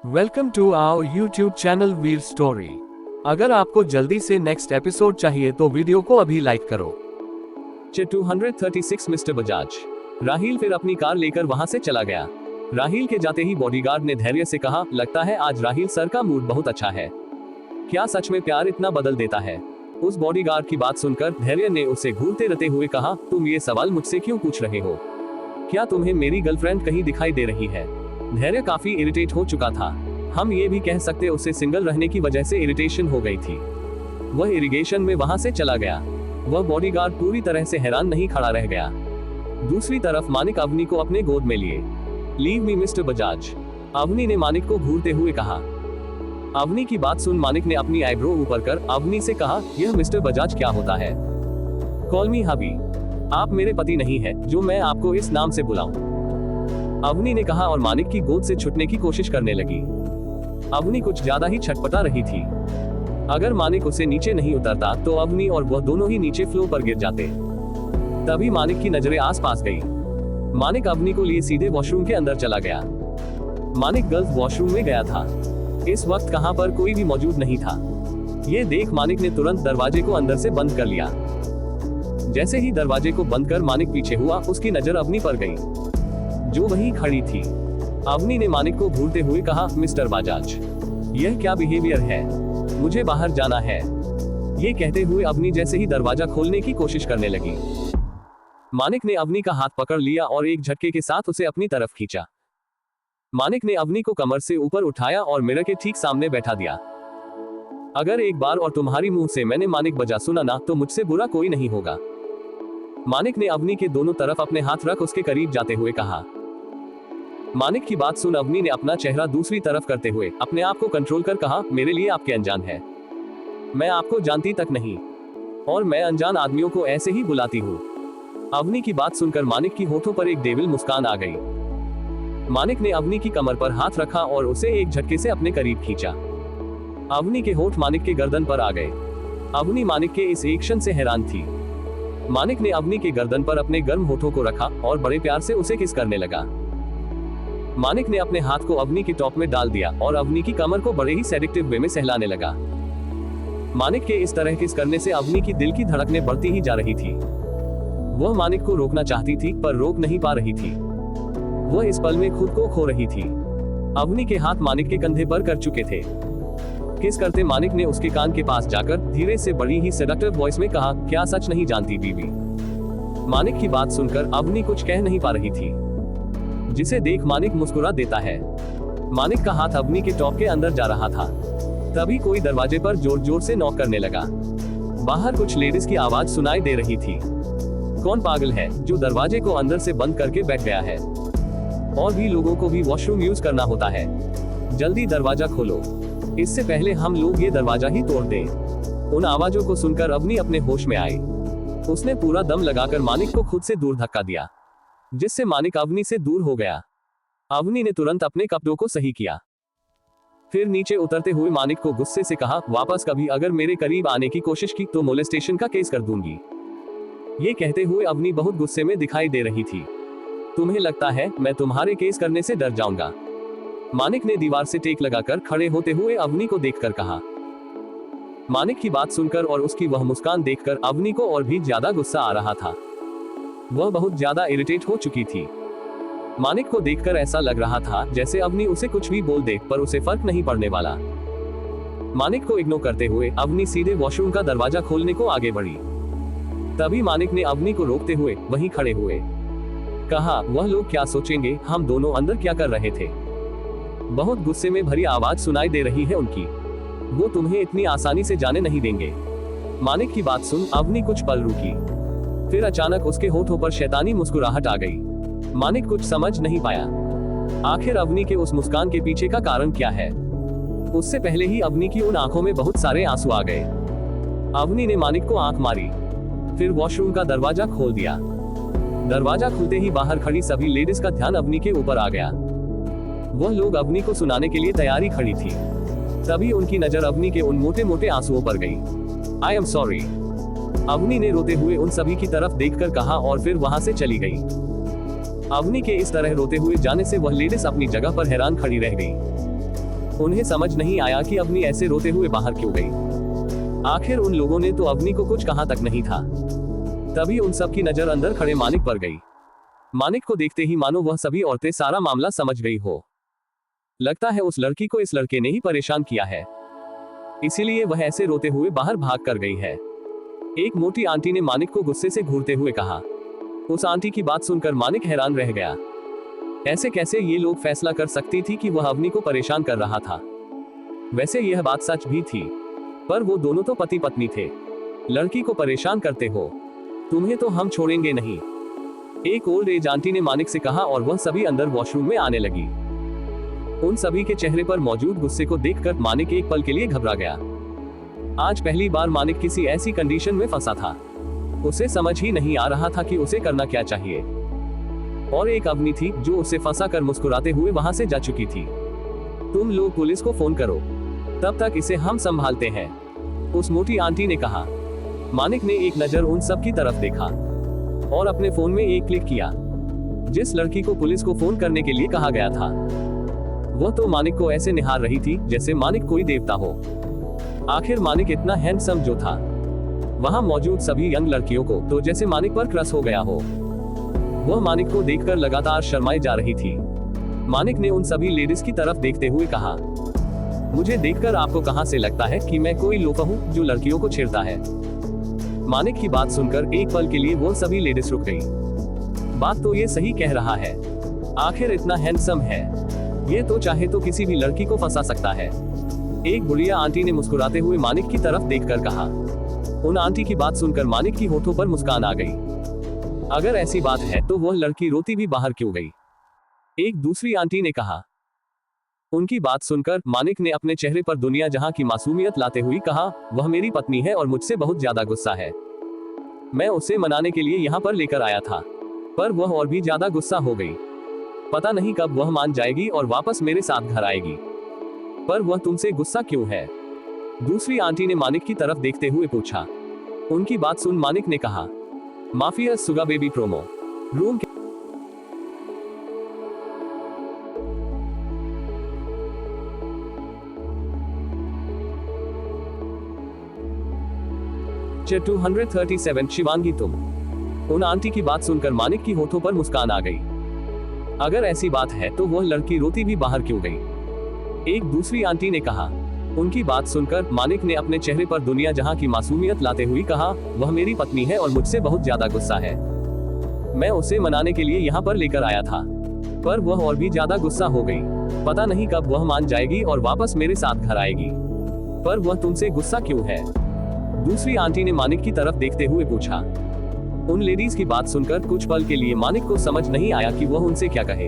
Welcome to our YouTube channel Veer story. अगर आपको जल्दी से नेक्स्ट एपिसोड चाहिए तो वीडियो को अभी लाइक करो। 236 मिस्टर बजाज। राहील फिर अपनी कार लेकर वहां से चला गया। राहील के जाते ही बॉडीगार्ड ने धैर्य से कहा, लगता है आज राहील सर का मूड बहुत अच्छा है। क्या सच में प्यार इतना बदल देता है? उस बॉडीगार्ड की बात सुनकर धैर्य ने उसे घूरते रहते हुए कहा, तुम ये सवाल मुझसे क्यों पूछ रहे हो? क्या तुम्हें मेरी गर्लफ्रेंड कहीं दिखाई दे रही है? धैर्य काफी इरिटेट हो चुका था। हम ये भी कह सकते उसे सिंगल रहने की वजह से इरिटेशन हो गई थी। वह इरिगेशन में वहां से चला गया। वह बॉडीगार्ड पूरी तरह से हैरान नहीं खड़ा रह गया। दूसरी तरफ मानिक अवनी को अपने गोद में लिए। Leave me mister Bajaj, Avni ने मानिक को घूरते हुए कहा। अवनी की बात सुन मानिक ने अपनी आईब्रो ऊपर कर अवनी से कहा, यह मिस्टर बजाज क्या होता है? कॉल मी हबी। आप मेरे पति नहीं है जो मैं आपको इस नाम से बुलाऊं। अवनी ने कहा और मानिक की गोद से छुटने की कोशिश करने लगी। अवनी कुछ ज्यादा ही छटपटा रही थी। अगर मानिक उसे नीचे नहीं उतरता तो अवनी और वह दोनों ही नीचे फ्लोर पर गिर जाते। तभी मानिक की नजरें आसपास गई। मानिक अवनी को लिए सीधे वॉशरूम के अंदर चला गया। मानिक गर्ल्स वॉशरूम में गया था। इस वक्त कहां पर कोई भी मौजूद नहीं था। ये देख मानिक ने तुरंत दरवाजे को अंदर से बंद कर लिया। जैसे ही दरवाजे को बंद कर मानिक पीछे हुआ, उसकी नजर अवनी पर गई जो वहीं खड़ी थी। अवनी ने मानिक को घूरते हुए कहा, मिस्टर बजाज, यह क्या बिहेवियर है? मुझे बाहर जाना है। ये कहते हुए अवनी जैसे ही दरवाजा खोलने की कोशिश करने लगी, मानिक ने अवनी का हाथ पकड़ लिया और एक झटके के साथ उसे अपनी तरफ खींचा। मानिक ने अवनी को कमर से ऊपर उठाया और मिरर के ठीक सामने बैठा दिया। अगर एक बार और तुम्हारी मुंह से मैंने मानिक बजा सुना ना तो मुझसे बुरा कोई नहीं होगा। मानिक ने अवनी के दोनों तरफ अपने हाथ रख उसके करीब जाते हुए कहा। मानिक की बात सुन अवनी ने अपना चेहरा दूसरी तरफ करते हुए अपने आप को कंट्रोल कर कहा, मेरे लिए आपके अनजान है। मैं आपको जानती तक नहीं और मैं अनजान आदमियों को ऐसे ही बुलाती हूँ। अवनी की बात सुनकर मानिक की होठों पर एक डेविल मुस्कान आ गई। मानिक ने अवनी की कमर पर हाथ रखा और उसे एक झटके से अपने करीब खींचा। अवनी के होठ मानिक के गर्दन पर आ गए। अवनी मानिक के इस एक्शन से हैरान थी। मानिक ने अवनी के गर्दन पर अपने गर्म होठों को रखा और बड़े प्यार से उसे किस करने लगा। मानिक ने अपने हाथ को अवनी के टॉप में डाल दिया और अवनी की कमर को बड़े ही सेडिक्टिव वे में सहलाने लगा। मानिक के इस तरह किस करने से अवनी की दिल की धड़कनें बढ़ती ही जा रही थी। वह मानिक को रोकना चाहती थी पर रोक नहीं पा रही थी। वह इस पल में खुद को खो रही थी। अवनी के हाथ मानिक के कंधे पर कर चुके थे। किस करते मानिक ने उसके कान के पास जाकर धीरे से बड़ी ही सेडक्टिव वॉइस में कहा, क्या सच नहीं जानती बीवी? मानिक की बात सुनकर अवनी कुछ कह नहीं पा रही थी, जिसे देख मानिक मुस्कुरा देता है। मानिक का हाथ अवनी के टॉप के अंदर जा रहा था। तभी कोई दरवाजे पर जोर जोर से नॉक करने लगा। बाहर कुछ लेडीज की आवाज सुनाई दे रही थी। कौन पागल है जो दरवाजे को अंदर से बंद करके बैठ गया है? और भी लोगों को भी वॉशरूम यूज करना होता है। जल्दी दरवाजा खोलो, इससे पहले हम लोग ये दरवाजा ही तोड़ दें। उन आवाजों को सुनकर अवनी अपने होश में आई। उसने पूरा दम लगाकर मानिक को खुद से दूर धक्का दिया, जिससे मानिक अवनी से दूर हो गया। अवनी ने तुरंत अपने कपड़ों को सही किया। फिर नीचे उतरते हुए मानिक को गुस्से से कहा, वापस कभी अगर मेरे करीब आने की कोशिश की तो मोलेस्टेशन का केस कर दूंगी। ये कहते हुए अवनी बहुत गुस्से में दिखाई दे रही थी। तुम्हें लगता है मैं तुम्हारे केस करने से डर जाऊंगा? मानिक ने दीवार से टेक लगाकर खड़े होते हुए अवनी को देखकर कहा। मानिक की बात सुनकर और उसकी वह मुस्कान देखकर अवनी को और भी ज्यादा गुस्सा आ रहा था। वह बहुत ज्यादा इरिटेट हो चुकी थी। मानिक को देखकर ऐसा लग रहा था जैसे अवनी उसे कुछ भी बोल दे पर उसे फर्क नहीं पड़ने वाला। मानिक को इग्नोर करते हुए अवनी सीधे वॉशरूम का दरवाजा खोलने को आगे बढ़ी। तभी मानिक ने अवनी को रोकते हुए वहीं खड़े हुए कहा, वह लोग क्या सोचेंगे? हम दोनों अंदर क्या कर रहे थे? बहुत गुस्से में भरी आवाज सुनाई दे रही है उनकी। वो तुम्हें इतनी आसानी से जाने नहीं देंगे। मानिक की बात सुन अवनी कुछ पल रुकी, फिर अचानक उसके होठों पर शैतानी मुस्कुराहट आ गई। मानिक कुछ समझ नहीं पाया। आखिर अवनी के उस मुस्कान के पीछे का कारण क्या है? उससे पहले ही अवनी की उन आंखों में बहुत सारे आंसू आ गए। अवनी ने मानिक को आंख मारी, फिर वॉशरूम का दरवाजा खोल दिया। दरवाजा खुलते ही बाहर खड़ी सभी लेडीज का ध्यान अवनी के ऊपर आ गया। वह लोग अवनी को सुनाने के लिए तैयारी खड़ी थी। तभी उनकी नजर अवनी के उन मोटे मोटे आंसुओं पर गई। आई एम सॉरी, अवनी ने रोते हुए उन सभी की तरफ देखकर कहा और फिर वहां से चली गई। अवनी के इस तरह रोते हुए जाने से वह लेडीज अपनी जगह पर हैरान खड़ी रह गई। उन्हें समझ नहीं आया कि अवनी ऐसे रोते हुए बाहर क्यों गई। आखिर उन लोगों ने तो अवनी को कुछ कहा तक नहीं था। तभी उन सब की नजर अंदर खड़े मानिक पर गई। मानिक को देखते ही मानो वह सभी औरतें सारा मामला समझ गई हो। लगता है उस लड़की को इस लड़के ने ही परेशान किया है, इसीलिए वह ऐसे रोते हुए बाहर भाग कर गई है। एक मोटी आंटी ने मानिक को गुस्से से घूरते हुए कहा। उस आंटी की बात सुनकर मानिक हैरान रह गया। ऐसे कैसे ये लोग फैसला कर सकती थी कि वह अवनी को परेशान कर रहा था। वैसे यह बात सच भी थी, पर वो दोनों तो पति पत्नी थे। लड़की को परेशान करते हो, तुम्हें तो हम छोड़ेंगे नहीं, एक ओल्ड एज आंटी ने मानिक से कहा और वह सभी अंदर वॉशरूम में आने लगी। उन सभी के चेहरे पर मौजूद गुस्से को देखकर मानिक एक पल के लिए घबरा गया। आज पहली बार मानिक किसी ऐसी कंडीशन में फंसा था। उसे समझ ही नहीं आ रहा था कि उसे करना क्या चाहिए। और एक अवनी थी जो उसे फंसा कर मुस्कुराते हुए वहां से जा चुकी थी। तुम लोग पुलिस को फोन करो, तब तक इसे हम संभालते हैं, उस मोटी आंटी ने कहा। मानिक ने एक नजर उन सब की तरफ देखा और अपने फोन में एक क्लिक किया। जिस लड़की को पुलिस को फोन करने के लिए कहा गया था, वह तो मानिक को ऐसे निहार रही थी जैसे मानिक कोई देवता हो। आखिर मानिक इतना हैंडसम जो था, वहां मौजूद सभी यंग लड़कियों को तो जैसे मानिक पर क्रश हो गया हो। वह मानिक को देखकर लगातार शर्माई जा रही थी। मानिक ने उन सभी लेडीज की तरफ देखते हुए कहा, मुझे देखकर आपको कहां से लगता है कि मैं कोई लोफर हूं जो लड़कियों को छेड़ता है। मानिक की बात सुनकर एक पल के लिए वो सभी लेडीज रुक गई। बात तो ये सही कह रहा है, आखिर इतना हैंडसम है, ये तो चाहे तो किसी भी लड़की को फंसा सकता है। एक बुढ़िया आंटी ने मुस्कुराते हुए मानिक की तरफ देखकर कहा। उन आंटी की बात सुनकर मानिक की होठों पर मुस्कान आ गई। अगर ऐसी बात है तो वह लड़की रोती भी बाहर क्यों गई, एक दूसरी आंटी ने कहा। उनकी बात सुनकर मानिक ने अपने चेहरे पर दुनिया जहां की मासूमियत लाते हुए कहा, वह मेरी पत्नी है और मुझसे बहुत ज्यादा गुस्सा है। मैं उसे मनाने के लिए यहाँ पर लेकर आया था, पर वह और भी ज्यादा गुस्सा हो गई। पता नहीं कब वह मान जाएगी और वापस मेरे साथ घर आएगी। पर वह तुमसे गुस्सा क्यों है, दूसरी आंटी ने मानिक की तरफ देखते हुए पूछा। उनकी बात सुन मानिक ने कहा, माफिया सुगा बेबी प्रोमो रूम के 237 शिवांगी तुम। उन आंटी की बात सुनकर मानिक की होठों पर मुस्कान आ गई। अगर ऐसी बात है तो वह लड़की रोती भी बाहर क्यों गई, एक दूसरी आंटी ने कहा। उनकी बात सुनकर मानिक ने अपने चेहरे पर दुनिया जहां की मासूमियत लाते हुए कहा, वह मेरी पत्नी है और मुझसे बहुत ज्यादा गुस्सा है। मैं उसे मनाने के लिए यहाँ पर लेकर आया था, पर वह और भी ज्यादा गुस्सा हो गई। पता नहीं कब वह मान जाएगी और वापस मेरे साथ घर आएगी। पर वह तुमसे गुस्सा क्यों है, दूसरी आंटी ने मानिक की तरफ देखते हुए पूछा। उन लेडीज की बात सुनकर कुछ पल के लिए मानिक को समझ नहीं आया कि वह उनसे क्या कहे।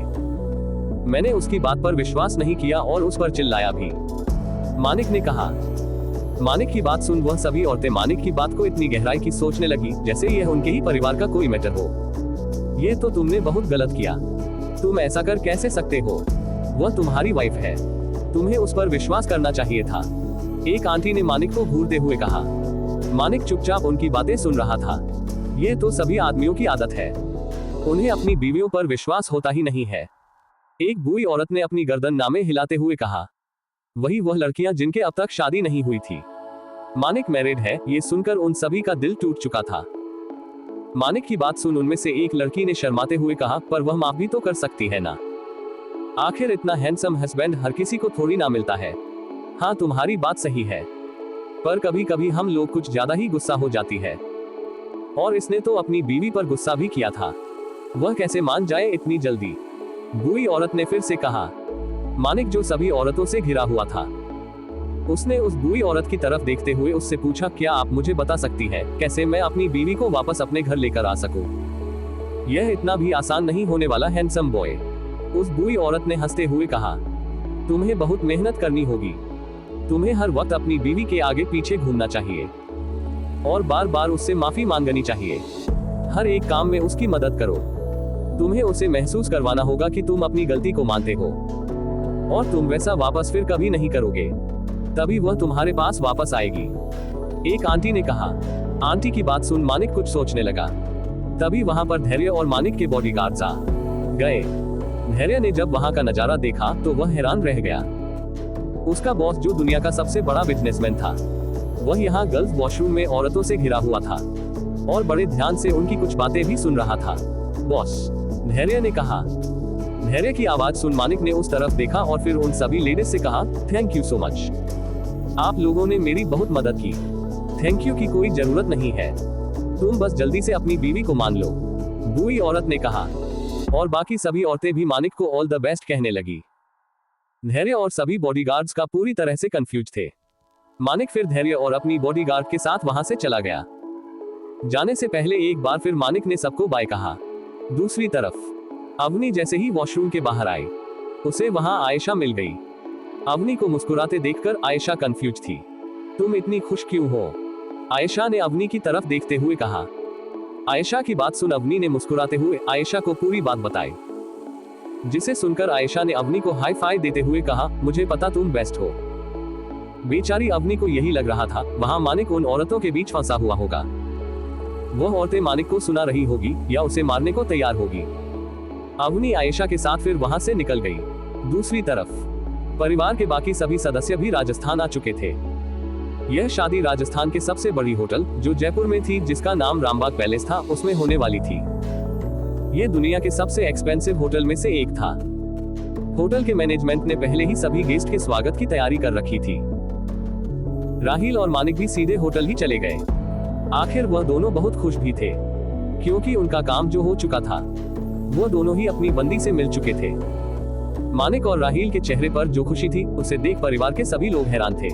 मैंने उसकी बात पर विश्वास नहीं किया और उस पर चिल्लाया भी, मानिक ने कहा। मानिक की बात सुन वह सभी औरतें मानिक की बात को इतनी गहराई की सोचने लगी जैसे यह उनके ही परिवार का कोई मैटर हो। ये तो तुमने बहुत गलत किया, तुम ऐसा कर कैसे सकते हो, वह तुम्हारी वाइफ है, तुम्हें उस पर विश्वास करना चाहिए था, एक आंटी ने मानिक को घूरते हुए कहा। मानिक चुपचाप उनकी बातें सुन रहा था। ये तो सभी आदमियों की आदत है, उन्हें अपनी बीवियों पर विश्वास होता ही नहीं है, एक बूढ़ी औरत ने अपनी गर्दन नामे हिलाते हुए कहा। वही वह लड़कियां जिनके अब तक शादी नहीं हुई थी। मानिक मैरिड है, ये सुनकर उन सभी का दिल टूट चुका था। मानिक की बात सुन उनमें से एक लड़की ने शर्माते हुए कहा, पर वह माफ भी तो कर सकती है ना, आखिर इतना हैंडसम हस्बैंड हर किसी को थोड़ी ना मिलता है। हाँ तुम्हारी बात सही है, पर कभी कभी हम लोग कुछ ज्यादा ही गुस्सा हो जाती है, और इसने तो अपनी बीवी पर गुस्सा भी किया था, वह कैसे मान जाए इतनी जल्दी, बूढ़ी औरत ने फिर से कहा। मानिक जो सभी औरतों से घिरा हुआ था, उसने उस बूढ़ी औरत की तरफ देखते हुए उससे पूछा, क्या आप मुझे बता सकती है कैसे मैं अपनी बीवी को वापस अपने घर लेकर आ सकूं? यह इतना भी आसान नहीं होने वाला हैंडसम बॉय, उस बूढ़ी औरत ने हंसते हुए कहा। तुम्हें बहुत मेहनत करनी होगी, तुम्हें हर वक्त अपनी बीवी के आगे पीछे घूमना चाहिए और बार बार उससे माफी मांगनी चाहिए, हर एक काम में उसकी मदद करो, तुम्हें उसे महसूस करवाना होगा कि तुम अपनी गलती को मानते हो और तुम वैसा वापस फिर कभी नहीं करोगे, तभी वह तुम्हारे पास वापस आएगी, एक आंटी ने कहा। आंटी की बात सुन मानिक कुछ सोचने लगा। तभी वहां पर धैर्य और मानिक के बॉडीगार्ड्स आ गए। धैर्य ने जब वहां का नजारा देखा तो वह हैरान रह गया। उसका बॉस जो दुनिया का सबसे बड़ा बिजनेसमैन था, वह यहाँ गर्ल्स वॉशरूम में औरतों से घिरा हुआ था और बड़े ध्यान से उनकी कुछ बातें भी सुन रहा था। बॉस, धैर्य ने कहा। धैर्य की आवाज सुन मानिक ने उस तरफ देखा और फिर उन सभी लेडीज से कहा, थैंक यू सो मच, आप लोगों ने मेरी बहुत मदद की। थैंक यू की कोई जरूरत नहीं है, तुम बस जल्दी से अपनी बीवी को मान लो, बूढ़ी औरत ने कहा। और बाकी सभी औरतें भी मानिक को ऑल द बेस्ट कहने लगी। धैर्य और सभी बॉडीगार्ड्स का पूरी तरह से कंफ्यूज थे। मानिक फिर धैर्य और अपनी बॉडीगार्ड के साथ वहां से चला गया। जाने से पहले एक बार फिर मानिक ने सबको बाय कहा। दूसरी तरफ अवनी जैसे ही वॉशरूम के बाहर आई, उसे वहां आयशा मिल गई। अवनी को मुस्कुराते देखकर आयशा कंफ्यूज थी। तुम इतनी खुश क्यों हो? आयशा ने अवनी की तरफ देखते हुए कहा। आयशा की बात सुन अवनी ने मुस्कुराते हुए आयशा को पूरी बात बताई, जिसे सुनकर आयशा ने अवनी को हाई फाई देते हुए कहा, मुझे पता तुम बेस्ट हो। बेचारी अवनी को यही लग रहा था वहां मानिक उन औरतों के बीच फंसा हुआ होगा। वह औरतें मानिक को सुना रही होगी या उसे मारने को तैयार होगी। अवनी आयशा के साथ फिर वहां से निकल गई। दूसरी तरफ परिवार के बाकी सभी सदस्य भी राजस्थान आ चुके थे। यह शादी राजस्थान के सबसे बड़ी होटल जो जयपुर में थी, जिसका नाम रामबाग पैलेस था, उसमें होने वाली थी। यह दुनिया के सबसे एक्सपेंसिव होटल में से एक था। होटल के मैनेजमेंट ने पहले ही सभी गेस्ट के स्वागत की तैयारी कर रखी थी। राहिल और मानिक भी सीधे होटल ही चले गए। आखिर वह दोनों बहुत खुश भी थे, क्योंकि उनका काम जो हो चुका था, वो दोनों ही अपनी बंदी से मिल चुके थे। मानिक और राहिल के चेहरे पर जो खुशी थी, उसे देख परिवार के सभी लोग हैरान थे।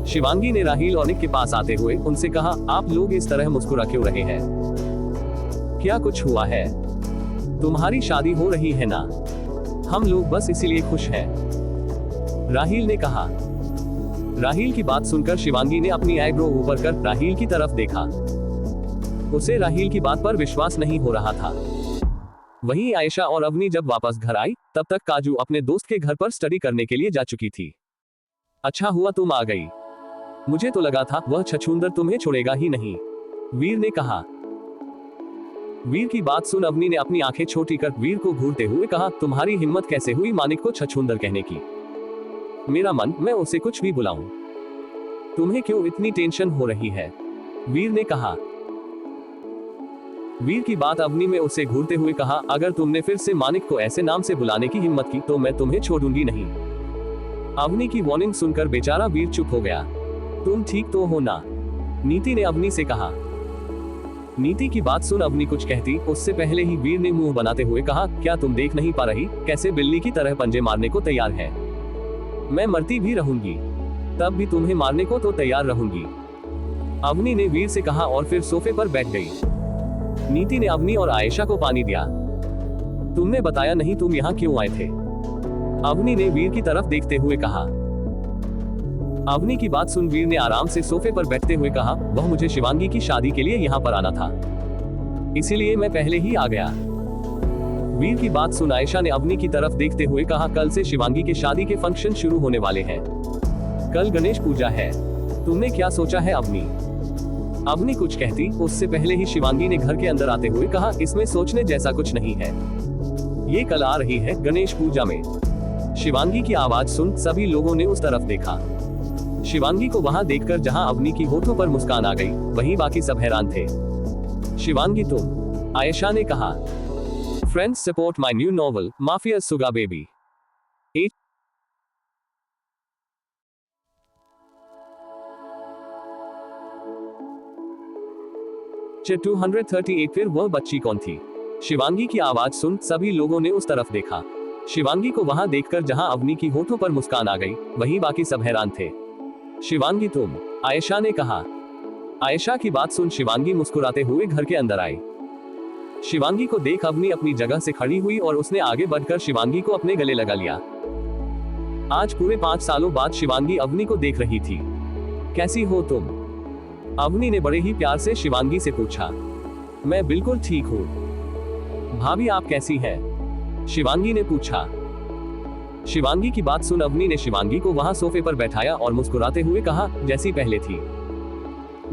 शिवांगी ने राहिल और निक के पास आते हुए उनसे कहा, आप लोग इस तरह मुस्कुरा क्यों रहे हैं? क्या कुछ हुआ है? तुम्हारी शादी हो रही है ना? हम लोग बस इसीलिए खुश हैं, राहिल ने कहा। राहिल की बात सुनकर शिवांगी ने अपनी आईब्रो ऊपर कर राहिल की तरफ देखा। उसे राहिल की बात पर विश्वास नहीं हो रहा था। वहीं आयशा और अवनी जब वापस घर आई, तब तक काजू अपने दोस्त के घर पर स्टडी करने के लिए जा चुकी थी। अच्छा हुआ तुम आ गई, मुझे तो लगा था वह छछूंदर तुम्हें छोड़ेगा ही नहीं, वीर ने कहा। वीर की बात सुन अवनी ने अपनी आंखें छोटी कर वीर को घूरते हुए कहा, तुम्हारी हिम्मत कैसे हुई मानिक को छछूंदर कहने की? मेरा मन, मैं उसे कुछ भी बुलाऊं? तुम्हें क्यों इतनी टेंशन हो रही है? वीर ने कहा। वीर की बात अवनी में उसे घूरते हुए कहा, अगर तुमने फिर से मानिक को ऐसे नाम से बुलाने की हिम्मत की तो मैं तुम्हें छोड़ूंगी नहीं। अवनी की वार्निंग सुनकर बेचारा वीर चुप हो गया। तुम ठीक तो हो ना? नीति ने अवनी से कहा। नीति की बात सुन अवनी कुछ कहती उससे पहले ही वीर ने मुंह बनाते हुए कहा, क्या तुम देख नहीं पा रही कैसे बिल्ली की तरह पंजे मारने को तैयार है? मैं मरती भी रहूंगी, तब भी तुम्हें मारने को तो तैयार रहूंगी, अवनी ने वीर से कहा और फिर सोफे पर बैठ गई। नीति ने अवनी और आयशा को पानी दिया। तुमने बताया नहीं तुम यहाँ क्यों आए थे? अवनी ने वीर की तरफ देखते हुए कहा। अवनी की बात सुन वीर ने आराम से सोफे पर बैठते हुए कहा, वह मुझे शिवांगी की शादी के लिए यहाँ पर आना था, इसीलिए मैं पहले ही आ गया। वीर की बात सुन आयशा ने अवनी की तरफ देखते हुए कहा, कल से शिवांगी के शादी के फंक्शन शुरू होने वाले हैं, कल गणेश पूजा है, तुमने क्या सोचा है अवनी? अवनी कुछ कहती उससे पहले ही शिवांगी ने घर के अंदर आते हुए कहा, इसमें सोचने जैसा कुछ नहीं है, ये कल आ रही है गणेश पूजा में। शिवांगी की आवाज सुन सभी लोगों ने उस तरफ देखा। शिवांगी को वहां देखकर जहां अवनी की होठों पर मुस्कान आ गई, वहीं बाकी सब हैरान थे। शिवांगी तुम? आयशा ने कहा। Friends support my new novel mafia Suga baby. Chapter 238 फिर वह बच्ची कौन थी? शिवांगी की आवाज सुन सभी लोगों ने उस तरफ देखा। शिवांगी को वहां देखकर जहां अवनी की होठों पर मुस्कान आ गई, वहीं बाकी सब हैरान थे। शिवांगी तुम? आयशा ने कहा। आयशा की बात सुन शिवांगी मुस्कुराते हुए घर के अंदर आई। शिवांगी को देख अवनी अपनी जगह से खड़ी हुई और उसने आगे बढ़कर शिवांगी को अपने गले लगा लिया। आज पूरे 5 सालों बाद शिवांगी अवनी को देख रही थी। कैसी हो तुम? अवनी ने बड़े ही प्यार से शिवांगी से पूछा। मैं बिल्कुल ठीक हूँ। भाभी आप कैसी हैं? शिवांगी ने पूछा। शिवांगी की बात सुन अवनी ने शिवांगी को वहां सोफे पर बैठाया और मुस्कुराते हुए कहा, जैसी पहले थी।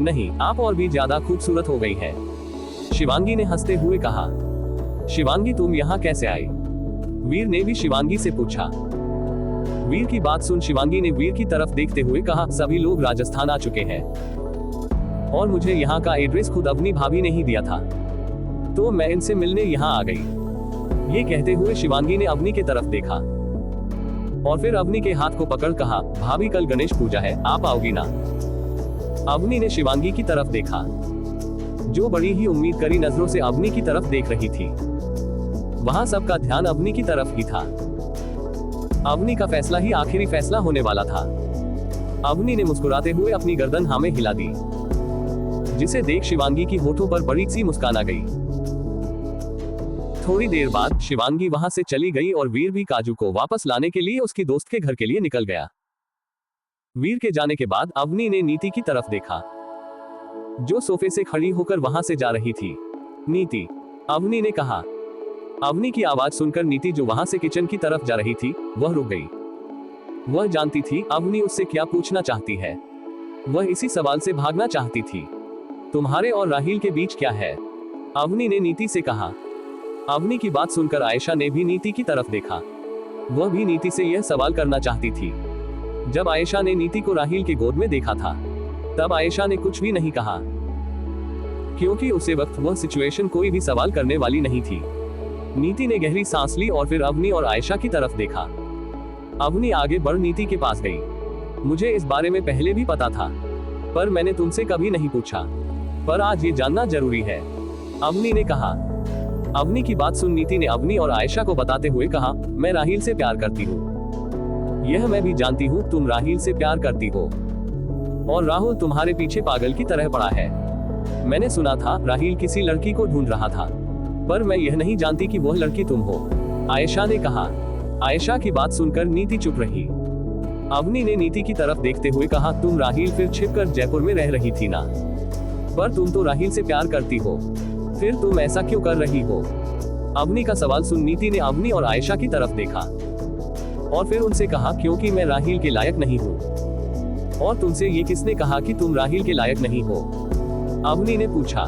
नहीं, आप और भी ज्यादा खूबसूरत हो गई हैं, शिवांगी ने हंसते हुए कहा। शिवांगी तुम यहाँ कैसे आई? वीर ने भी शिवांगी से पूछा। वीर की बात सुन शिवांगी ने वीर की तरफ देखते हुए कहा, सभी लोग राजस्थान आ चुके हैं और मुझे यहाँ का एड्रेस खुद अवनी भाभी ने ही दिया था, तो मैं इनसे मिलने यहाँ आ गई। ये कहते हुए शिवांगी ने अवनी की तरफ देखा और फिर अवनी के हाथ को पकड़ कहा, भाभी कल गणेश पूजा है, आप आओगी ना? अवनी ने शिवांगी की तरफ देखा, जो बड़ी ही उम्मीद करी नजरों से अवनी की तरफ देख रही थी। वहां सबका ध्यान अवनी की तरफ ही था। अवनी का फैसला ही आखिरी फैसला होने वाला था। अवनी ने मुस्कुराते हुए अपनी गर्दन हाँ में हिला दी, जिसे देख शिवांगी की होठों पर बड़ी सी मुस्कान आ गई। थोड़ी देर बाद शिवांगी वहां से चली गई और वीर भी काजू को वापस लाने के लिए उसकी दोस्त के घर के लिए निकल गया। वीर के जाने के बाद अवनी ने नीति की तरफ देखा, जो सोफे से खड़ी होकर वहां से जा रही थी। नीति, अवनी ने कहा। अवनी की आवाज सुनकर नीति, जो वहां से किचन की तरफ जा रही थी, वह रुक गई। वह जानती थी अवनी उससे क्या पूछना चाहती है। वह इसी सवाल से भागना चाहती थी। तुम्हारे और राहिल के बीच क्या है? अवनी ने नीति से कहा। अवनी की बात सुनकर आयशा ने भी नीति की तरफ देखा। वह भी नीति से यह सवाल करना चाहती थी। जब आयशा ने नीति को राहिल के गोद में देखा था, तब आयशा ने कुछ भी नहीं कहा, क्योंकि उसे वक्त वह सिचुएशन कोई भी सवाल करने वाली नहीं थी। नीति ने गहरी सांस ली और फिर अवनी और आयशा की तरफ देखा। अवनी आगे बढ़ नीति के पास गई। मुझे इस बारे में पहले भी पता था, पर मैंने तुमसे कभी नहीं पूछा, पर आज ये जानना जरूरी है, अवनी ने कहा। अवनी की बात सुन नीति ने अवनी और आयशा को बताते हुए कहा, मैं राहिल से प्यार करती हूँ। यह मैं भी जानती हूँ, तुम राहिल से प्यार करती हो और राहुल तुम्हारे पीछे पागल की तरह पड़ा है। मैंने सुना था राहिल किसी लड़की को ढूंढ रहा था, पर मैं यह नहीं जानती कि वह लड़की तुम हो, आयशा ने कहा। आयशा की बात सुनकर नीति चुप रही। अवनी ने नीति की तरफ देखते हुए कहा, तुम राहिल फिर छिपकर जयपुर में रह रही थी ना? पर तुम तो राहिल से प्यार करती हो, फिर तुम ऐसा क्यों कर रही हो? अवनी का सवाल सुन नीति ने अवनी और आयशा की तरफ देखा और फिर उनसे कहा, क्योंकि मैं राहिल के लायक नहीं हूँ। और तुमसे ये किसने कहा कि तुम राहिल के लायक नहीं हो? अवनी ने पूछा।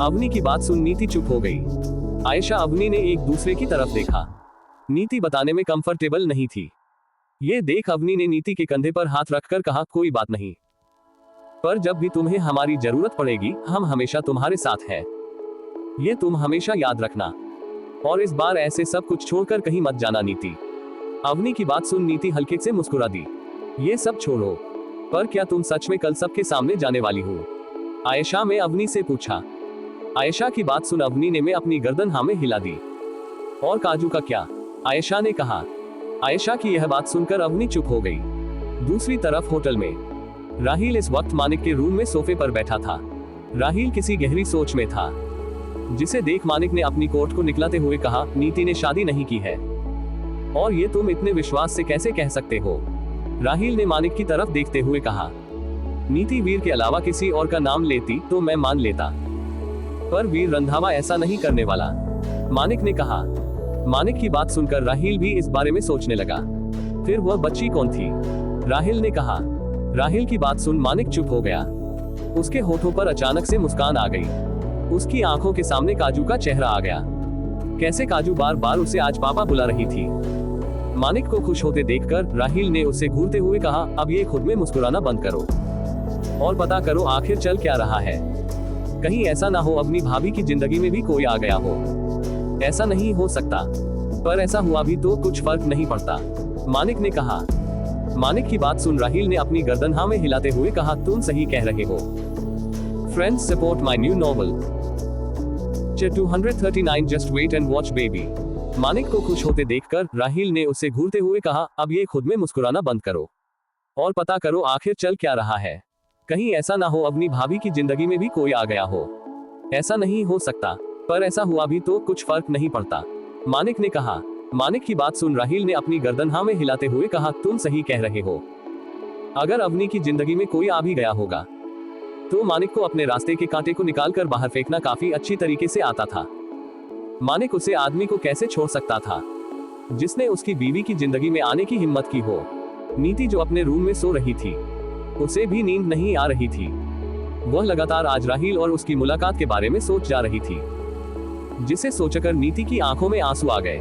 अवनी की बात सुन नीति चुप हो गई। आयशा अवनी ने एक दूसरे की तरफ देखा। नीति बताने में कंफर्टेबल नहीं थी। ये देख अवनी ने नीति के कंधे पर हाथ रखकर कहा, कोई बात नहीं, पर जब भी तुम्हें हमारी जरूरत पड़ेगी, हम हमेशा तुम्हारे साथ हैं। ये तुम हमेशा याद रखना, और इस बार ऐसे सब कुछ छोड़कर कहीं मत जाना नीति। अवनी की बात सुन नीति हल्के से मुस्कुरा दी। ये सब छोड़ो, पर क्या तुम सच में कल सबके सामने जाने वाली हो? आयशा ने अवनी से पूछा। आयशा की बात सुन अवनी ने अपनी गर्दन हाँ में हिला दी। और काजू का क्या? आयशा ने कहा। आयशा की यह बात सुनकर अवनी चुप हो गई। दूसरी तरफ होटल में राहिल इस वक्त मानिक के रूम में सोफे पर बैठा था। राहिल किसी गहरी सोच में था, जिसे देख मानिक ने अपनी कोट को निकलाते हुए कहा, नीति ने शादी नहीं की है, और ये तुम इतने विश्वास से कैसे कह सकते हो? राहिल ने मानिक की तरफ देखते हुए कहा, नीति वीर के अलावा किसी और का नाम लेती तो मैं मान लेता, पर वीर रंधावा ऐसा नहीं करने वाला, मानिक ने कहा। मानिक की बात सुनकर राहिल भी इस बारे में सोचने लगा। फिर वह बच्ची कौन थी? राहिल ने कहा। राहिल की बात सुन मानिक चुप हो गया। उसके होठों पर अचानक से मुस्कान आ गई। उसकी आंखों के सामने काजू का चेहरा आ गया। कैसे काजू बार बार उसे आज पापा बुला रही थी। मानिक को खुश होते देखकर राहिल ने उसे घूरते हुए कहा, अब ये खुद में मुस्कुराना बंद करो और पता करो आखिर चल क्या रहा है। कहीं ऐसा ना हो अपनी भाभी की जिंदगी में भी कोई आ गया हो। ऐसा नहीं हो सकता, पर ऐसा हुआ भी तो कुछ फर्क नहीं पड़ता, मानिक ने कहा। मानिक की बात सुन राहिल ने अपनी गर्दन हाँ में हिलाते हुए कहा, तुम सही कह रहे हो। Friends, support my new novel 239 just wait and watch baby. Manik को खुश होते देखकर राहिल ने उसे घूरते हुए कहा, अब ये खुद में मुस्कुराना बंद करो और पता करो आखिर चल क्या रहा है। कहीं ऐसा ना हो अपनी भाभी की जिंदगी में भी कोई आ गया हो। ऐसा नहीं हो सकता, पर ऐसा हुआ भी तो कुछ फर्क नहीं पड़ता, मानिक ने कहा। मानिक की बात सुन राहिल ने अपनी गर्दन हाँ में हिलाते हुए कहा, तुम सही कह रहे हो। अगर अवनी की जिंदगी में कोई आ भी गया होगा, तो मानिक को अपने रास्ते के कांटे को निकालकर बाहर फेंकना काफी अच्छी तरीके से आता था। मानिक उसे आदमी को कैसे छोड़ सकता था, जिसने उसकी बीवी की जिंदगी में आने की हिम्मत की हो। नीति जो अपने रूम में सो रही थी, उसे भी नींद नहीं आ रही थी। वह लगातार आज राहिल और उसकी मुलाकात के बारे में सोच जा रही थी, जिसे सोचकर नीति की आंखों में आंसू आ गए।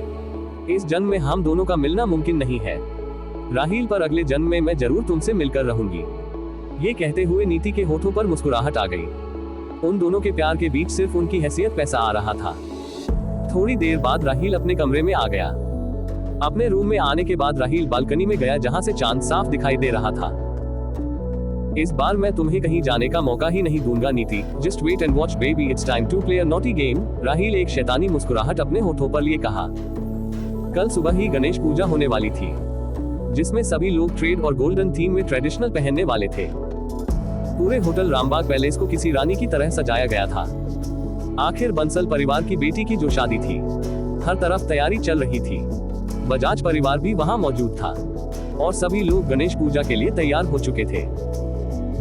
इस जन्म में हम दोनों का मिलना मुमकिन नहीं है, राहील, पर अगले जन्म में मैं जरूर तुमसे मिलकर रहूंगी। ये कहते हुए नीति के होठों पर मुस्कुराहट आ गई। उन दोनों के प्यार के बीच सिर्फ उनकी हैसियत पैसा आ रहा था। थोड़ी देर बाद राहील अपने कमरे में आ गया। अपने रूम में आने के बाद राहील बालकनी में गया, जहां से चांद साफ दिखाई दे रहा था। इस बार मैं तुम्हें कहीं जाने का मौका ही नहीं दूंगा Niti. Just wait and watch baby, it's time to play a naughty game. Raheel एक शैतानी मुस्कुराहट अपने होठों पर लिए कहा। कल सुबह ही गणेश पूजा होने वाली थी, जिसमें सभी लोग ट्रेड और गोल्डन थीम में ट्रेडिशनल पहनने वाले थे। पूरे होटल रामबाग पैलेस को किसी रानी की तरह सजाया गया था। आखिर बंसल परिवार की बेटी की जो शादी थी, हर तरफ तैयारी चल रही थी। बजाज परिवार भी वहां मौजूद था और सभी लोग गणेश पूजा के लिए तैयार हो चुके थे।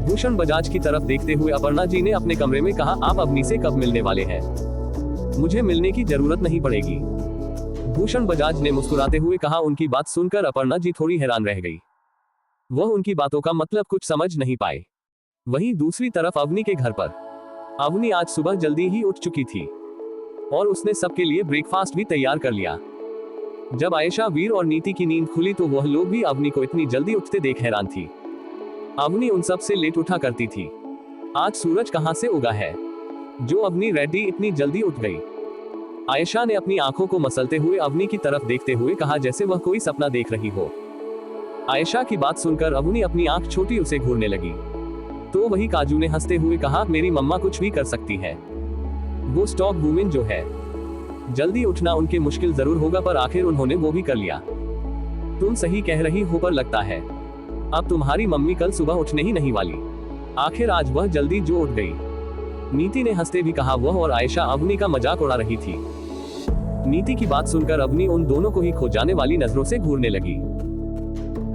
भूषण बजाज की तरफ देखते हुए अपर्णा जी ने अपने कमरे में कहा, आप अवनी से कब मिलने वाले हैं? मुझे मिलने की जरूरत नहीं पड़ेगी। भूषण बजाज ने मुस्कुराते हुए कहा। उनकी बात सुनकर अपर्णा जी थोड़ी हैरान रह गई। वह उनकी बातों का मतलब कुछ समझ नहीं पाए। वहीं दूसरी तरफ अवनी के घर पर अवनी आज सुबह जल्दी ही उठ चुकी थी और उसने सबके लिए ब्रेकफास्ट भी तैयार कर लिया। जब आयशा, वीर और नीति की नींद खुली तो वह लोग भी अवनी को इतनी जल्दी उठते देख हैरान थी। अवनी उन सब से लेट उठा करती थी। आज सूरज कहां से उगा है जो अवनी रेड्डी इतनी जल्दी उठ गई? आयशा ने अपनी आंखों को मसलते हुए अवनी की तरफ देखते हुए कहा, जैसे वह कोई सपना देख रही हो। आयशा की बात सुनकर अवनी अपनी आंख छोटी उसे घूरने लगी। तो वही काजू ने हंसते हुए कहा, मेरी मम्मा कुछ भी कर सकती है। वो स्टॉक वुमेन जो है, जल्दी उठना उनके मुश्किल जरूर होगा, पर आखिर उन्होंने वो भी कर लिया। तुम सही कह रही हो, पर लगता है अब तुम्हारी मम्मी कल सुबह उठने ही नहीं वाली। आखिर आज वह जल्दी जो उठ गई। नीति ने हंसते भी कहा। वह और आयशा अवनी का मजाक उड़ा रही थी। नीति की बात सुनकर अवनी उन दोनों को ही खो जाने वाली नजरों से घूरने लगी।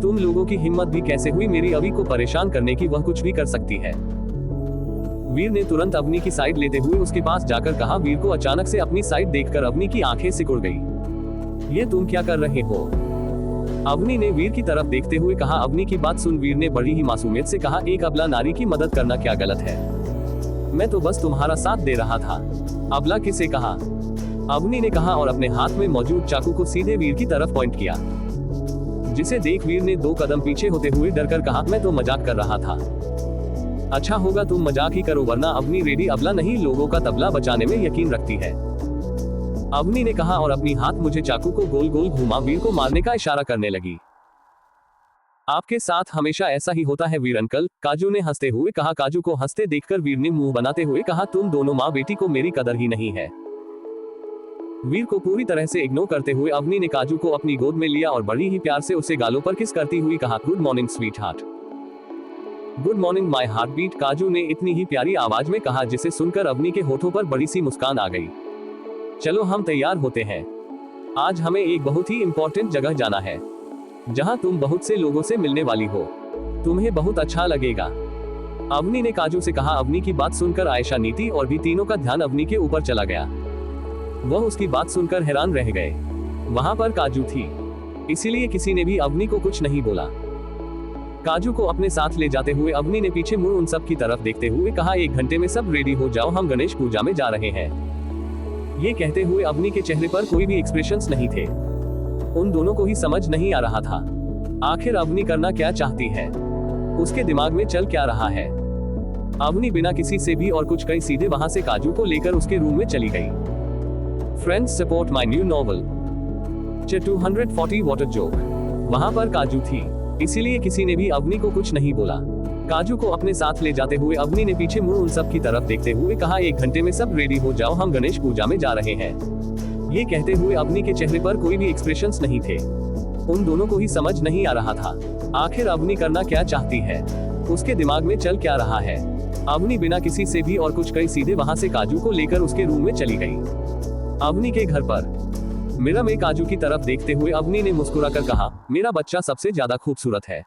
तुम लोगों की हिम्मत भी कैसे हुई मेरी अवी को परेशान करने की? वह कुछ भी कर सकती है। वीर ने तुरंत अवनी की साइड लेते हुए उसके पास जाकर कहा। वीर को अचानक से अपनी साइड देखकर अवनी की आंखें सिकुड़ गई। ये तुम क्या कर रहे हो? अवनी ने वीर की तरफ देखते हुए कहा। अवनी की बात सुन वीर ने बड़ी ही मासूमियत से कहा, एक अबला नारी की मदद करना क्या गलत है? मैं तो बस तुम्हारा साथ दे रहा था। अबला किसे कहा? अवनी ने कहा और अपने हाथ में मौजूद चाकू को सीधे वीर की तरफ पॉइंट किया, जिसे देख वीर ने 2 कदम पीछे होते हुए डरकर कहा, मैं तो मजाक कर रहा था। अच्छा होगा तुम मजाक ही करो, वरना अवनी रेडी अबला नहीं, लोगों का तबला बचाने में यकीन रखती है। अवनी ने कहा और अपनी हाथ मुझे चाकू को गोल गोल घुमा वीर को मारने का इशारा करने लगी। आपके साथ हमेशा ऐसा ही होता है वीर अंकल, काजू ने हंसते हुए कहा। काजू को हंसते देखकर वीर ने मुंह बनाते हुए कहा, तुम दोनों माँ बेटी को मेरी कदर ही नहीं है। वीर को पूरी तरह से इग्नोर करते हुए अवनी ने काजू को अपनी गोद में लिया और बड़ी ही प्यार से उसे गालों पर किस करती हुई कहा, good morning sweet heart. Good morning my heart beat, Kaju ने इतनी ही प्यारी आवाज में कहा, जिसे सुनकर अवनी के होठों पर बड़ी सी मुस्कान आ गई। चलो हम तैयार होते हैं, आज हमें एक बहुत ही इंपॉर्टेंट जगह जाना है, जहां तुम बहुत से लोगों से मिलने वाली हो। तुम्हें बहुत अच्छा लगेगा, अवनी ने काजू से कहा। अवनी की बात सुनकर आयशा, नीति और भी तीनों का ध्यान अवनी के ऊपर चला गया। वह उसकी बात सुनकर हैरान रह गए। वहां पर काजू थी, इसीलिए किसी ने भी अवनी को कुछ नहीं बोला। काजू को अपने साथ ले जाते हुए अवनी ने पीछे मुड़ उन सब की तरफ देखते हुए कहा, 1 घंटे में सब रेडी हो जाओ, हम गणेश पूजा में जा रहे हैं। ये कहते हुए अवनी के चेहरे पर कोई भी एक्सप्रेशंस नहीं थे। उन दोनों को ही समझ नहीं आ रहा था, आखिर अवनी करना क्या चाहती है, उसके दिमाग में चल क्या रहा है। अवनी बिना किसी से भी और कुछ कहीं सीधे वहां से काजू को लेकर उसके रूम में चली गई। Friends support my new novel 240 water joke. वहां पर काजू थी, इसीलिए किसी ने भी अवनी को कुछ नहीं बोला। काजू को अपने साथ ले जाते हुए अवनी ने पीछे मुड़ उन सब की तरफ देखते हुए कहा, 1 घंटे में सब रेडी हो जाओ, हम गणेश पूजा में जा रहे हैं। ये कहते हुए अवनी के चेहरे पर कोई भी एक्सप्रेशंस नहीं थे। उन दोनों को ही समझ नहीं आ रहा था, आखिर अवनी करना क्या चाहती है, उसके दिमाग में चल क्या रहा है। अवनी बिना किसी से भी और कुछ कहीं सीधे वहां से काजू को लेकर उसके रूम में चली गई। अवनी के घर पर मिरर में काजू की तरफ देखते हुए अवनी ने मुस्कुराकर कहा, मेरा बच्चा सबसे ज्यादा खूबसूरत है।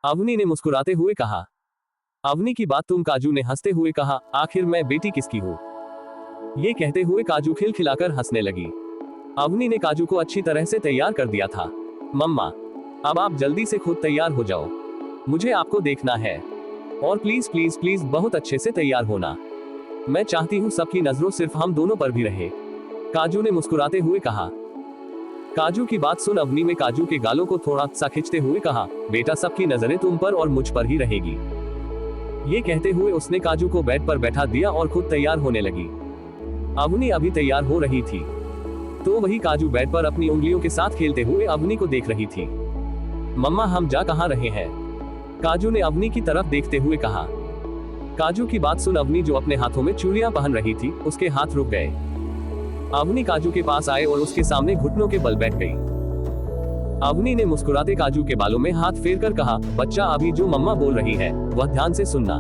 अवनी ने मुस्कुराते हुए कहा। अवनी की बात तुम, काजू ने हंसते हुए कहा, आखिर मैं बेटी किसकी हूँ? ये कहते हुए काजू खिलखिलाकर हंसने लगी। अवनी ने काजू को अच्छी तरह से तैयार कर दिया था। मम्मा, अब आप जल्दी से खुद तैयार हो जाओ, मुझे आपको देखना है, और प्लीज प्लीज प्लीज बहुत अच्छे से तैयार होना। मैं चाहती हूँ सबकी नजरों सिर्फ हम दोनों पर भी रहे, काजू ने मुस्कुराते हुए कहा। काजू की बात सुन अवनी ने काजू के गालों को थोड़ा सा खींचते हुए कहा, बेटा सबकी नजरें तुम पर और मुझ पर ही रहेगी। ये कहते हुए उसने काजू को बेड पर बैठा दिया और खुद तैयार होने लगी। अवनी अभी तैयार हो रही थी तो वही काजू बेड पर अपनी उंगलियों के साथ खेलते हुए अवनी को देख रही थी। मम्मा हम जा कहाँ रहे हैं? काजू ने अवनी की तरफ देखते हुए कहा। काजू की बात सुन अवनी जो अपने हाथों में चूड़ियां पहन रही थी उसके हाथ रुक गए। अवनी काजू के पास आए और उसके सामने घुटनों के बल बैठ गई। अवनी ने मुस्कुराते काजू के बालों में हाथ फेरकर कहा, बच्चा अभी जो मम्मा बोल रही है वह ध्यान से सुनना।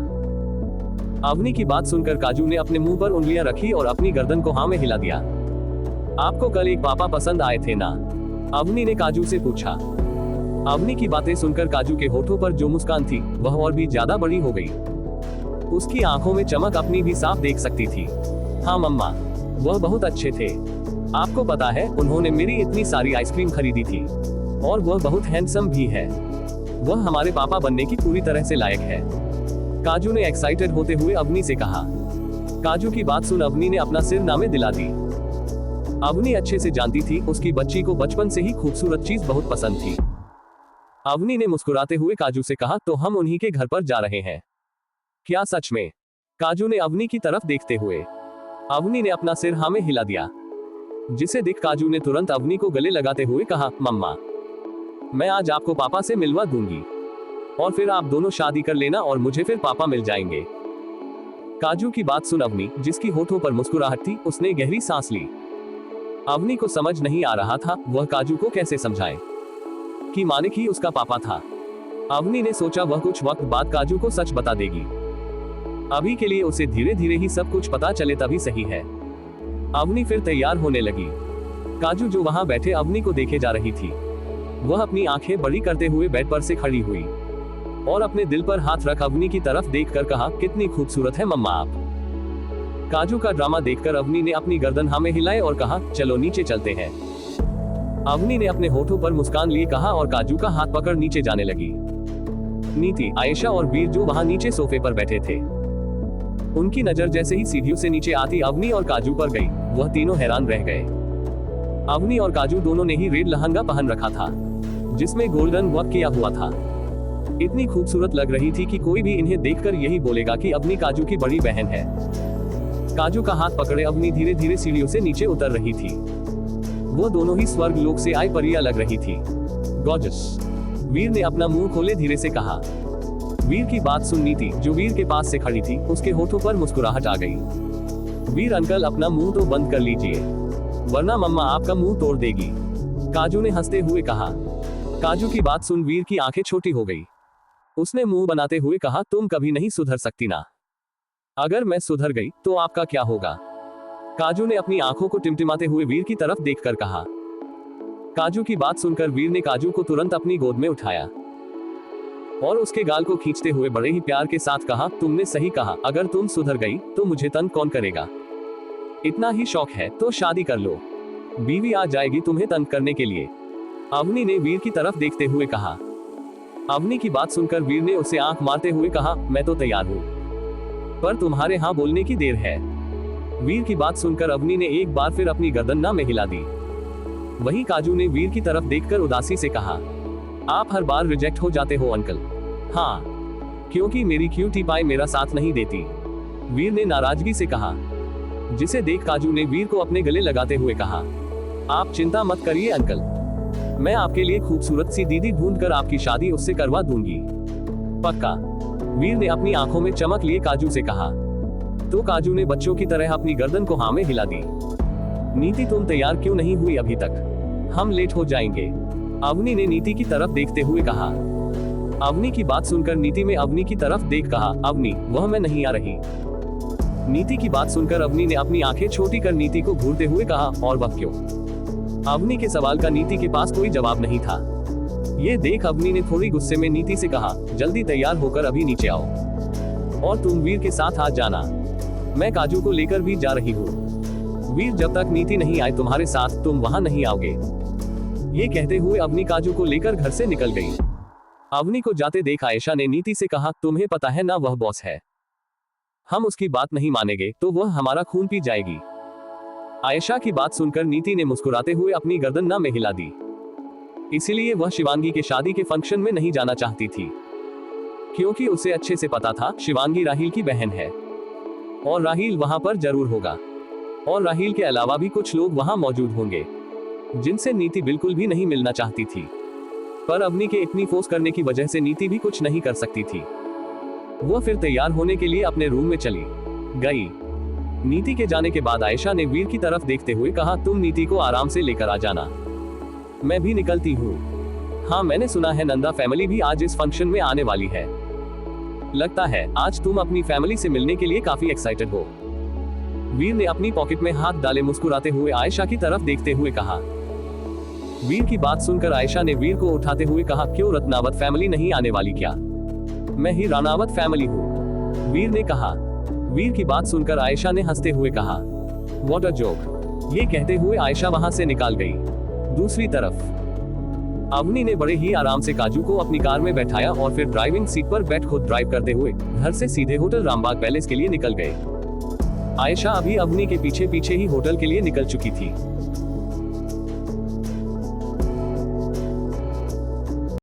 अवनी की बात सुनकर काजू ने अपने मुंह पर उंगलियां रखी और अपनी गर्दन को हाँ में हिला दिया। आपको कल एक पापा पसंद आए थे ना? अवनी ने काजू से पूछा। अवनी की बातें सुनकर काजू के होठों पर जो मुस्कान थी वह और भी ज्यादा बड़ी हो गई। उसकी आंखों में चमक अपनी भी साफ देख सकती थी। हाँ मम्मा, वह बहुत अच्छे थे। आपको पता है उन्होंने मेरी इतनी सारी आइसक्रीम खरीदी थी और वह बहुत हैंडसम भी है। वह हमारे पापा बनने की पूरी तरह से लायक है। काजू ने एक्साइटेड होते हुए अवनी से कहा। काजू की बात सुन अवनी ने अपना सिर नामे दिला दी। अवनी अच्छे से जानती थी उसकी बच्ची को बचपन से ही खूबसूरत चीज बहुत पसंद थी। अवनी ने मुस्कुराते हुए काजू से कहा, तो हम उन्हीं के घर पर जा रहे हैं क्या सच में? काजू ने अवनी की तरफ देखते हुए। अवनी ने अपना सिर हाँ में हिला दिया, जिसे देख काजू ने तुरंत अवनी को गले लगाते हुए कहा, मम्मा मैं आज आपको पापा से मिलवा दूंगी और फिर आप दोनों शादी कर लेना और मुझे फिर पापा मिल जाएंगे। काजू की बात सुन अवनी, जिसकी होठों पर मुस्कुराहट थी, उसने गहरी सांस ली। अवनी को समझ नहीं आ रहा था वह काजू को कैसे समझाए कि मानिक ही उसका पापा था। अवनी ने सोचा वह कुछ वक्त बाद काजू को सच बता देगी। अभी के लिए उसे धीरे धीरे ही सब कुछ पता चले तभी सही है। अवनी फिर तैयार होने लगी। काजू जो वहां बैठे अवनी को देखे जा रही थी, वह अपनी आंखें बड़ी करते हुए बेड पर से खड़ी हुई और अपने दिल पर हाथ रख अवनी की तरफ देखकर कहा, कितनी खूबसूरत है मम्मा आप। काजू का ड्रामा देखकर अवनी ने अपनी गर्दन हाँ में हिलाई और कहा, चलो नीचे चलते हैं। अवनी ने अपने होठों पर मुस्कान लिए कहा और काजू का हाथ पकड़ नीचे जाने लगी। नीति, आयशा और वीर जो वहां नीचे सोफे पर बैठे थे, उनकी नजर जैसे ही सीढ़ियों से नीचे आती अवनी और काजू पर गई, वह तीनों हैरान रह गए। अवनी और काजू दोनों ने ही रेड लहंगा पहन रखा था जिसमें गोल्डन वर्क किया हुआ था। इतनी खूबसूरत लग रही थी कि कोई भी इन्हें देखकर यही बोलेगा कि अवनी काजू की बड़ी बहन है। काजू का हाथ पकड़े अवनी धीरे धीरे सीढ़ियों से नीचे उतर रही थी। वो दोनों ही स्वर्ग लोक से आई परियां लग रही थी। गॉर्जस, वीर ने अपना मुंह खोले धीरे से कहा। वीर की बात सुन नीति जो वीर के पास से खड़ी थी, उसके होठों पर मुस्कुराहट आ गई। वीर अंकल अपना मुंह तो बंद कर लीजिए वरना मम्मा आपका मुंह तोड़ देगी, काजू ने हंसते हुए कहा। काजू की बात सुन वीर की आंखें छोटी हो गई। उसने मुंह बनाते हुए कहा, तुम कभी नहीं सुधर सकती ना? अगर मैं सुधर गई तो आपका क्या होगा? काजू ने अपनी आंखों को टिमटिमाते हुए वीर की तरफ देखकर कहा। काजू की बात सुनकर वीर ने काजू को तुरंत अपनी गोद में उठाया और उसके गाल को खींचते हुए बड़े ही प्यार के साथ कहा, तुमने सही कहा, अगर तुम सुधर गई तो मुझे तंग कौन करेगा? इतना ही शौक है तो शादी कर लो, बीवी आ जाएगी तुम्हें तंग करने के लिए, अवनी ने वीर की तरफ देखते हुए कहा। अवनी की बात सुनकर वीर ने उसे आंख मारते हुए कहा, मैं तो तैयार हूँ, पर तुम्हारे हाँ बोलने की देर है। वीर की बात सुनकर अवनी ने एक बार फिर अपनी गर्दन ना में हिला दी। वहीं काजू ने वीर की तरफ देखकर उदासी से कहा, आप हर बार रिजेक्ट हो जाते हो अंकल। हाँ, क्योंकि मेरी क्यूटी पाई मेरा साथ नहीं देती, वीर ने नाराजगी से कहा। जिसे देख काजू ने वीर को अपने गले लगाते हुए कहा, आप चिंता मत करिए अंकल, मैं आपके लिए खूबसूरत सी दीदी ढूंढकर आपकी शादी उससे करवा दूंगी, पक्का, वीर ने अपनी आंखों में चमक लिए काजू से कहा। तो काजू ने बच्चों की तरह अपनी गर्दन को हाँ में हिला दी। नीति तुम तैयार क्यों नहीं हुई अभी तक? हम लेट हो जाएंगे, अवनी ने नीति की तरफ देखते हुए कहा। अवनी की बात सुनकर नीति में अवनी की तरफ देख कहा, अवनी वह मैं नहीं आ रही। नीति की बात सुनकर अवनी ने अपनी आंखें छोटी कर नीति को घूरते हुए कहा, और वह क्यों? अवनी के सवाल का नीति के पास कोई जवाब नहीं था। ये देख अवनी ने थोड़ी गुस्से में नीति से कहा, जल्दी तैयार होकर अभी नीचे आओ और तुम वीर के साथ आ जाना, मैं काजू को लेकर भी जा रही हूँ। वीर जब तक नीति नहीं आए तुम्हारे साथ तुम वहां नहीं आओगे। ये कहते हुए अवनी काजू को लेकर घर से निकल गई। अवनी को जाते देख आयशा ने नीति से कहा, तुम्हें पता है ना वह बॉस है, हम उसकी बात नहीं मानेंगे तो वह हमारा खून पी जाएगी। आयशा की बात सुनकर नीति ने मुस्कुराते हुए अपनी गर्दन ना में हिला दी। इसीलिए वह शिवांगी के शादी के फंक्शन में नहीं जाना चाहती थी, क्योंकि उसे अच्छे से पता था शिवांगी राहील की बहन है और राहील वहां पर जरूर होगा, और राहील के अलावा भी कुछ लोग वहां मौजूद होंगे जिनसे नीति बिल्कुल भी नहीं मिलना चाहती थी। पर अवनी के इतनी फोर्स करने की वजह से नीति भी कुछ नहीं कर सकती थी। वह फिर तैयार होने के लिए अपने रूम में चली गई। नीति के जाने के बाद आयशा ने वीर की तरफ देखते हुए कहा, तुम नीति को आराम से लेकर आ जाना, मैं भी निकलती हूँ। हाँ, मैंने सुना है नंदा फैमिली भी आज इस फंक्शन में आने वाली है। लगता है आज तुम अपनी फैमिली से मिलने के लिए काफी एक्साइटेड हो। वीर ने अपनी पॉकेट में हाथ डाले मुस्कुराते हुए आयशा की तरफ देखते हुए कहा। वीर की बात सुनकर आयशा ने वीर को उठाते हुए कहा, क्यों रत्नावत फैमिली नहीं आने वाली क्या? मैं ही राणावत फैमिली हूँ, वीर ने कहा। वीर की बात सुनकर आयशा ने हंसते हुए कहा, व्हाट अ जोक। ये कहते हुए आयशा वहां से निकाल गई। दूसरी तरफ अवनी ने बड़े ही आराम से काजू को अपनी कार में बैठाया और फिर ड्राइविंग सीट पर बैठ खुद ड्राइव करते हुए घर से सीधे होटल रामबाग पैलेस के लिए निकल गए। आयशा अभी अवनी के पीछे पीछे ही होटल के लिए निकल चुकी थी।